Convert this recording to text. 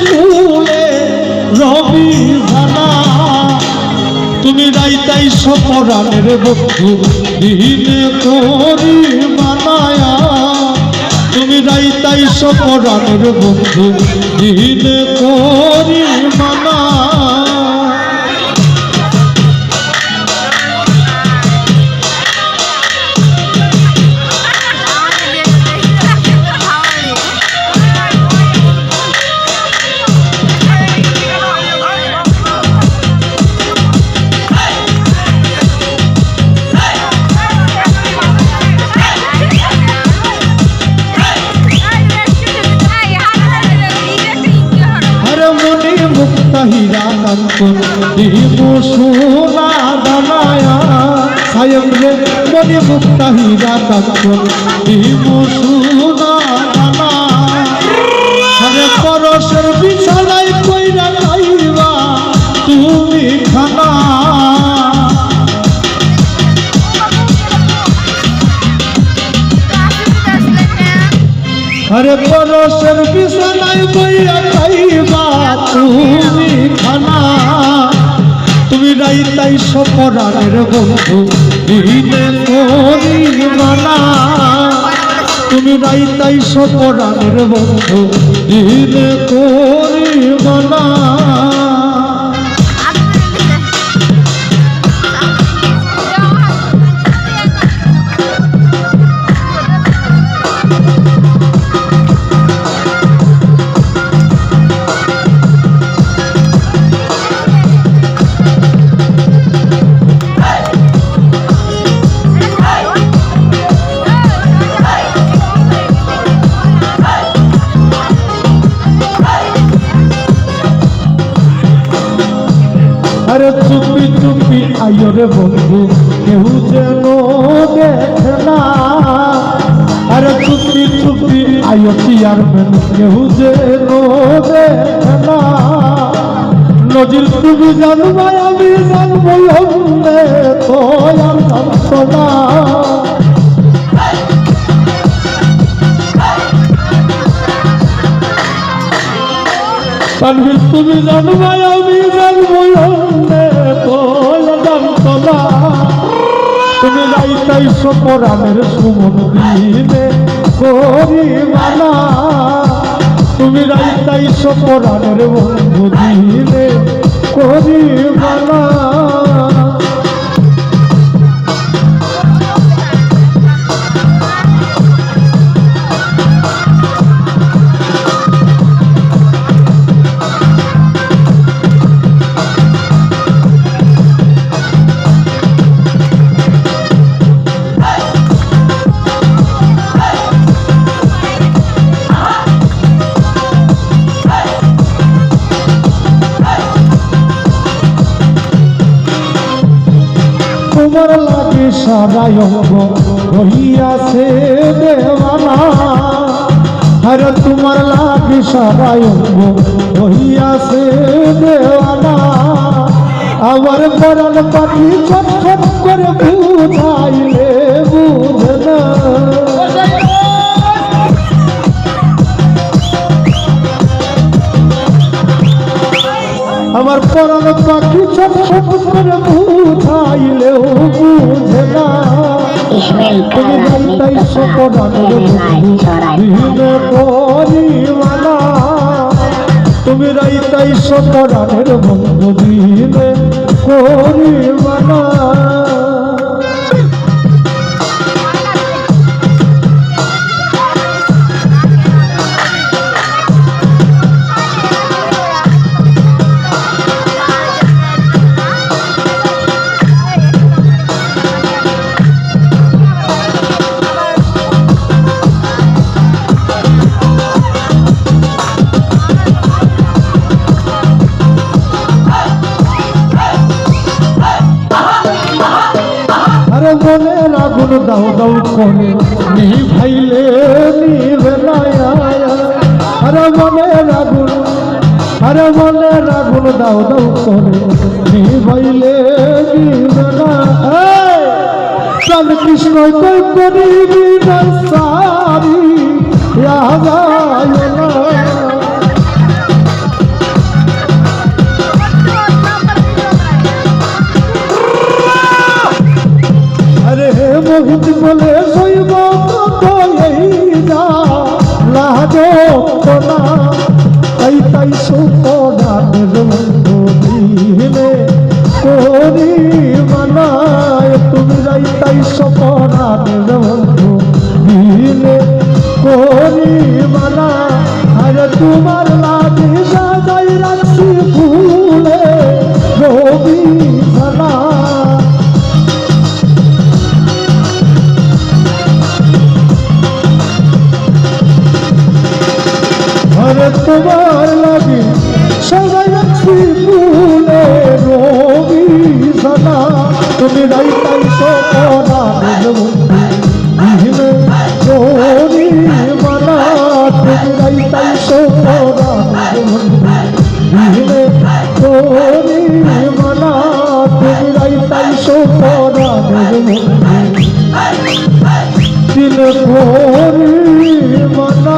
ফুলে রবি জানা তুমি রাইতাই সপরাণের বন্ধু দিনে করি মানায়া তুমি রাইতাই সপরাণের বন্ধু দিনে করি মানা হীরা কাঞ্চন দিব সোনা দানায়া সায়ং রে মনে মুক্তা হীরা কাঞ্চন দিব সোনা দানা আরে পরশের বিছানায় কইরা খাইবা তুমি খানা আরে পরশের বিছানায় কইরা খাইবা তুমি খানা তুমি রাইতাই সপরাণের বন্ধু দিনে করি মানা তুমি রাইতাই সপরাণের বন্ধু দিনে করি মানা अरे चुपी चुपी आयो रे बंधु केहू जेन देखे ना अरे चुपी चुपी आयो चेयरमैन केहू जेन देखे ना नजिर तुमी जानबा आमी जानबो हमने तो यार जानतो ना তানভীর তুমি জানবা আমি জানবো हमने तो জানতো না তুমি রাইতাই সপরাণের সুমন দিনে করি মানা তুমি রাইতাই সপরাণের বন্ধু দিনে করি মানা তোমার লাগে সারাই অঙ্গ রহিয়াছে দেওয়ানা আরে তোমার লাগে সারাই অঙ্গ রহিয়াছে দেওয়ানা আমার পরাণ পাখি ছটফট করে বুঝাইলে বুঝে না আমার পরাণ পাখি ছটফট করে বুঝাইলেও বুঝে না তুমি রাইতাই সপরাণের বন্ধু দিনে করি মানা তুমি রাইতাই সপরাণের বন্ধু দিনে করি মানা মনের আগুন দাও দাও করে নিভাইলে নিবে না আরে মনের আগুন দাও দাও করে নিভাইলে নিবে না প্রাণ কৃষ্ণ কই করিবি না সারি করি মানায় তুমি যাইতাই সপনাদের বন্ধু দিনে করি মানা আরে তোমার লাগে সাজাই রাখছি ফুলে রবি খানা আরে তোমার লাগে সাজাই রাখছি ফুলে রবি খানা তুমি যাইতাই সপনাদের বন্ধু দিনে করি মানা তুমি যাইতাই সপনাদের বন্ধু দিনে করি মানা তুমি যাইতাই সপনাদের বন্ধু দিনে করি মানা